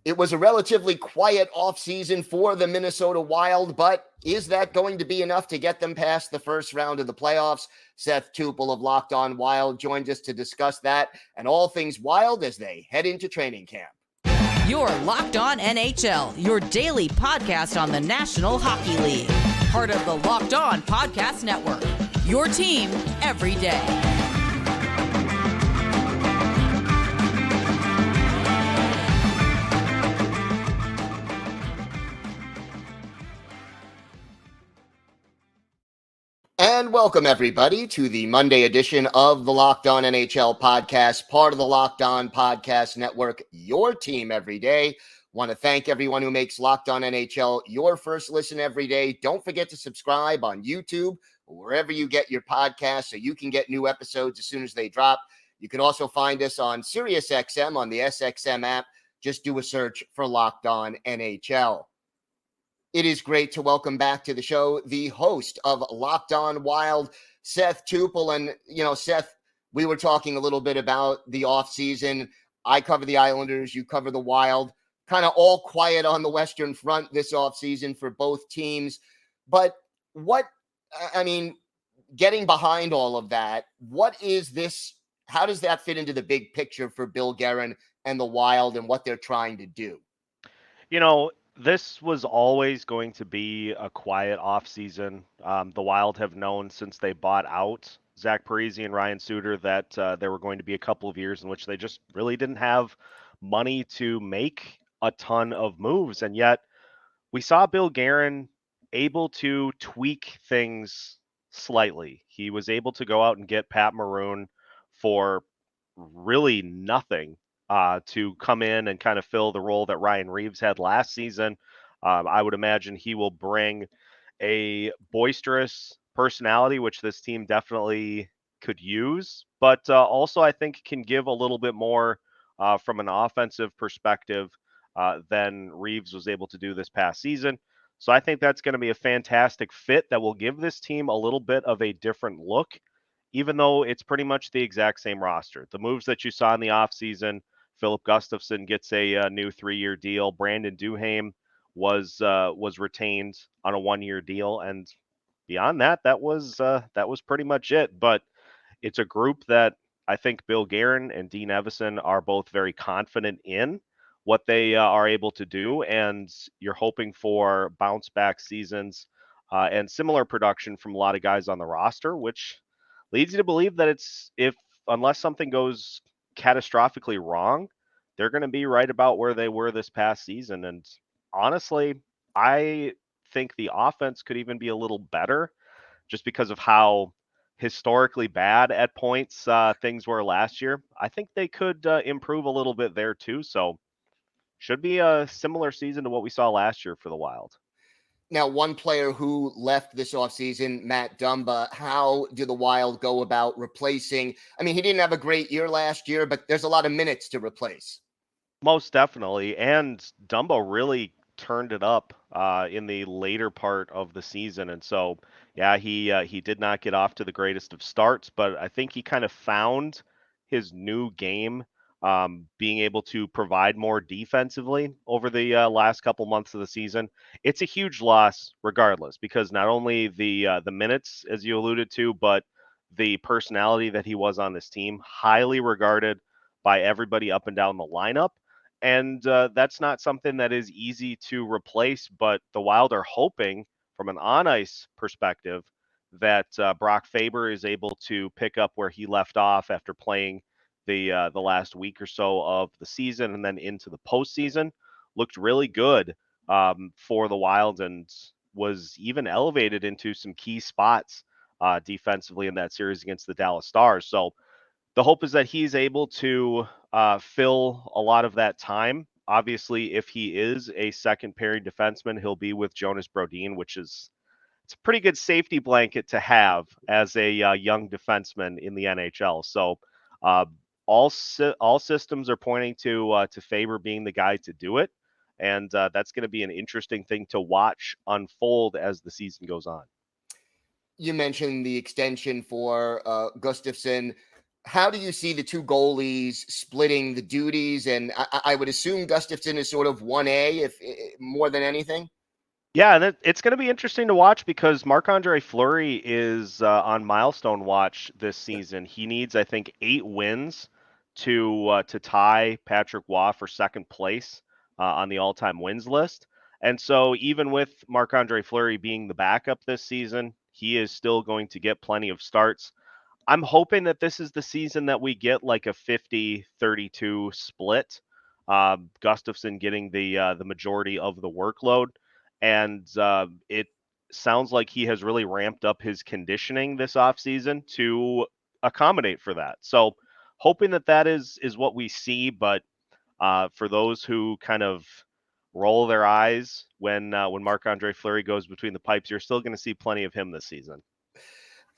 It was a relatively quiet offseason for the Minnesota Wild, but is that going to be enough to get them past the first round of the playoffs? Seth Toupal of Locked On Wild joined us to discuss that and all things Wild as they head into training camp. You're Locked On NHL, your daily podcast on the National Hockey League. Part of the Locked On Podcast Network, your team every day. And welcome, everybody, to the Monday edition of the Locked On NHL podcast, part of the Locked On Podcast Network, your team every day. Want to thank everyone who makes Locked On NHL your first listen every day. Don't forget to subscribe on YouTube or wherever you get your podcasts so you can get new episodes as soon as they drop. You can also find us on SiriusXM on the SXM app. Just do a search for Locked On NHL. It is great to welcome back to the show the host of Locked On Wild, Seth Toupal. And, Seth, we were talking a little bit about the offseason. I cover the Islanders, you cover the Wild. Kind of all quiet on the Western Front this offseason for both teams. But getting behind all of that, what is this? How does that fit into the big picture for Bill Guerin and the Wild and what they're trying to do? This was always going to be a quiet offseason. The Wild have known since they bought out Zach Parise and Ryan Suter that there were going to be a couple of years in which they just really didn't have money to make a ton of moves. And yet we saw Bill Guerin able to tweak things slightly. He was able to go out and get Pat Maroon for really nothing. To come in and kind of fill the role that Ryan Reeves had last season. I would imagine he will bring a boisterous personality, which this team definitely could use, but also I think can give a little bit more from an offensive perspective than Reeves was able to do this past season. So I think that's going to be a fantastic fit that will give this team a little bit of a different look, even though it's pretty much the exact same roster. The moves that you saw in the offseason, Filip Gustavsson gets a new 3-year deal. Brandon Duhaime was retained on a 1-year deal, and beyond that, that was pretty much it. But it's a group that I think Bill Guerin and Dean Evason are both very confident in what they are able to do, and you're hoping for bounce back seasons and similar production from a lot of guys on the roster, which leads you to believe that unless something goes catastrophically wrong, they're going to be right about where they were this past season. And honestly, I think the offense could even be a little better just because of how historically bad at points things were last year. I think they could improve a little bit there too. So should be a similar season to what we saw last year for the Wild. Now, one player who left this offseason, Matt Dumba, how do the Wild go about replacing? I mean, he didn't have a great year last year, but there's a lot of minutes to replace. Most definitely. And Dumba really turned it up in the later part of the season. And so, yeah, he did not get off to the greatest of starts, but I think he kind of found his new game, being able to provide more defensively over the last couple months of the season. It's a huge loss regardless, because not only the minutes, as you alluded to, but the personality that he was on this team, highly regarded by everybody up and down the lineup. And that's not something that is easy to replace, but the Wild are hoping from an on-ice perspective that Brock Faber is able to pick up where he left off after playing the last week or so of the season and then into the postseason. Looked really good for the Wild and was even elevated into some key spots defensively in that series against the Dallas Stars. So the hope is that he's able to fill a lot of that time. Obviously, if he is a second pairing defenseman, he'll be with Jonas Brodin, which is it's a pretty good safety blanket to have as a young defenseman in the NHL. So all systems are pointing to Faber being the guy to do it, and that's going to be an interesting thing to watch unfold as the season goes on. You mentioned the extension for Gustafsson. How do you see the two goalies splitting the duties? And I would assume Gustafsson is sort of 1A, if more than anything. Yeah, and it's going to be interesting to watch because Marc-Andre Fleury is on milestone watch this season. He needs, I think, 8 wins to tie Patrick Waugh for second place on the all-time wins list. And so even with Marc-Andre Fleury being the backup this season, he is still going to get plenty of starts. I'm hoping that this is the season that we get like a 50-32 split. Gustafsson getting the majority of the workload, and it sounds like he has really ramped up his conditioning this offseason to accommodate for that. So hoping that is what we see, but for those who kind of roll their eyes when Marc-Andre Fleury goes between the pipes, you're still going to see plenty of him this season.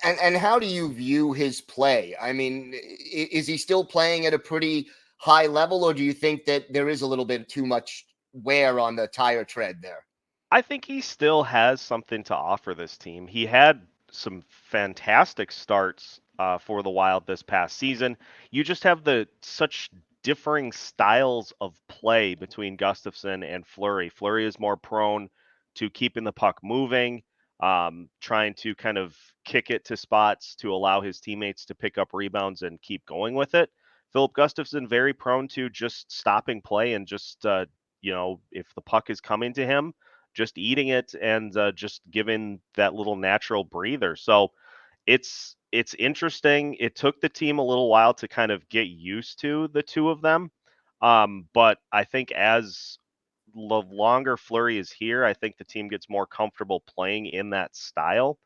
And how do you view his play? I mean, is he still playing at a pretty high level, or do you think that there is a little bit too much wear on the tire tread there? I think he still has something to offer this team. He had some fantastic starts for the Wild this past season. You just have such differing styles of play between Gustafsson and Fleury. Fleury is more prone to keeping the puck moving, trying to kind of kick it to spots to allow his teammates to pick up rebounds and keep going with it. Filip Gustavsson very prone to just stopping play and just if the puck is coming to him, just eating it and just giving that little natural breather. So it's interesting. It took the team a little while to kind of get used to the two of them. But I think as the longer Fleury is here, I think the team gets more comfortable playing in that style.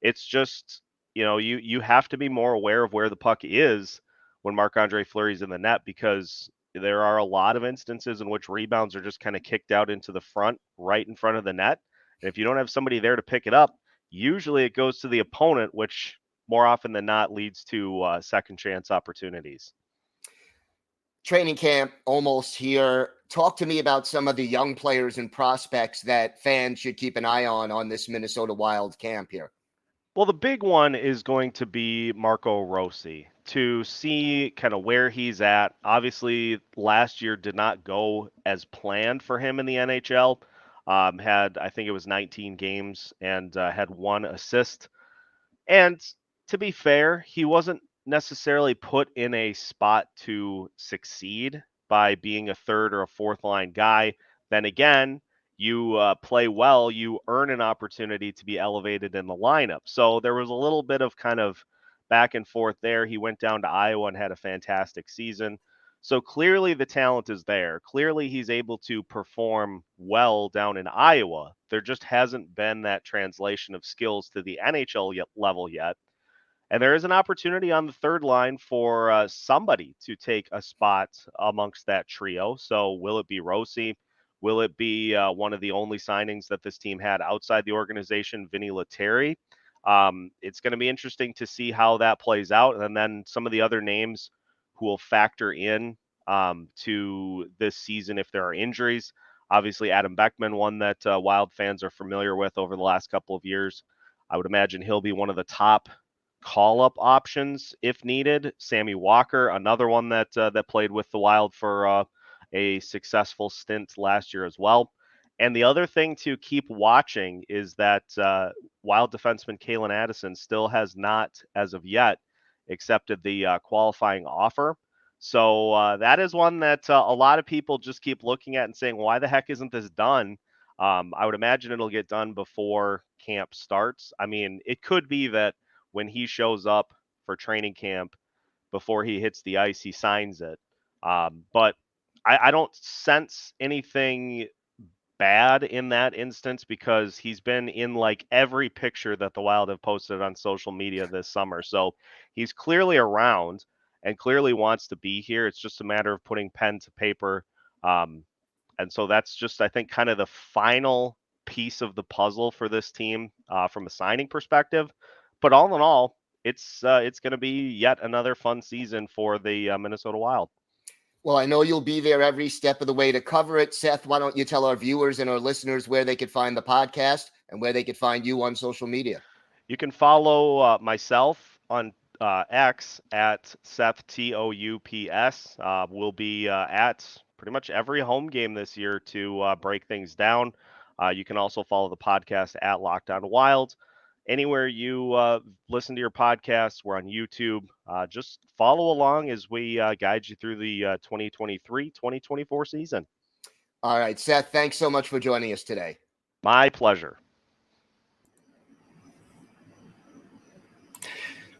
It's just, you have to be more aware of where the puck is when Marc-Andre Fleury's in the net, because there are a lot of instances in which rebounds are just kind of kicked out into the front, right in front of the net. And if you don't have somebody there to pick it up, usually it goes to the opponent, which more often than not leads to second chance opportunities. Training camp almost here. Talk to me about some of the young players and prospects that fans should keep an eye on this Minnesota Wild camp here. Well, the big one is going to be Marco Rossi, to see kind of where he's at. Obviously, last year did not go as planned for him in the NHL. I think it was 19 games and had 1 assist. And to be fair, he wasn't necessarily put in a spot to succeed by being a third or a fourth line guy. Then again, you play well, you earn an opportunity to be elevated in the lineup. So there was a little bit of kind of back and forth there. He went down to Iowa and had a fantastic season. So clearly the talent is there. Clearly he's able to perform well down in Iowa. There just hasn't been that translation of skills to the NHL level yet. And there is an opportunity on the third line for somebody to take a spot amongst that trio. So will it be Rossi? Will it be one of the only signings that this team had outside the organization, Vinny Lettieri? It's going to be interesting to see how that plays out. And then some of the other names who will factor in to this season if there are injuries. Obviously, Adam Beckman, one that Wild fans are familiar with over the last couple of years. I would imagine he'll be one of the top call-up options if needed. Sammy Walker, another one that played with the Wild for a successful stint last year as well. And the other thing to keep watching is that Wild defenseman Kalen Addison still has not, as of yet, accepted the qualifying offer. So that is one that a lot of people just keep looking at and saying, why the heck isn't this done? I would imagine it'll get done before camp starts. I mean, it could be that when he shows up for training camp before he hits the ice, he signs it. But I don't sense anything bad in that instance, because he's been in like every picture that the Wild have posted on social media this summer. So he's clearly around and clearly wants to be here. It's just a matter of putting pen to paper. And so that's just, I think, kind of the final piece of the puzzle for this team from a signing perspective. But all in all, it's going to be yet another fun season for the Minnesota Wild. Well, I know you'll be there every step of the way to cover it. Seth, why don't you tell our viewers and our listeners where they could find the podcast and where they could find you on social media? You can follow myself on X at Seth Toups. We'll be at pretty much every home game this year to break things down. You can also follow the podcast at Locked On Wild. Anywhere you listen to your podcasts, we're on YouTube. Just follow along as we guide you through the 2023-2024 season. All right, Seth, thanks so much for joining us today. My pleasure.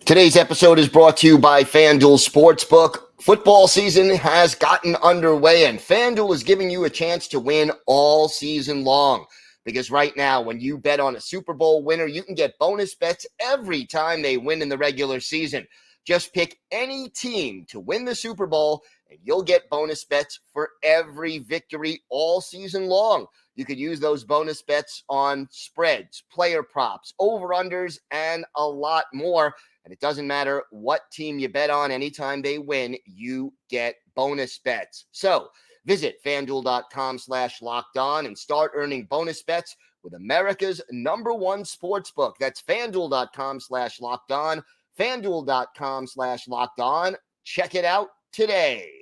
Today's episode is brought to you by FanDuel Sportsbook. Football season has gotten underway, and FanDuel is giving you a chance to win all season long. Because right now, when you bet on a Super Bowl winner, you can get bonus bets every time they win in the regular season. Just pick any team to win the Super Bowl, and you'll get bonus bets for every victory all season long. You could use those bonus bets on spreads, player props, over-unders, and a lot more. And it doesn't matter what team you bet on. Anytime they win, you get bonus bets. So visit FanDuel.com/LockedOn and start earning bonus bets with America's #1 sportsbook. That's FanDuel.com/LockedOn. FanDuel.com/LockedOn. Check it out today.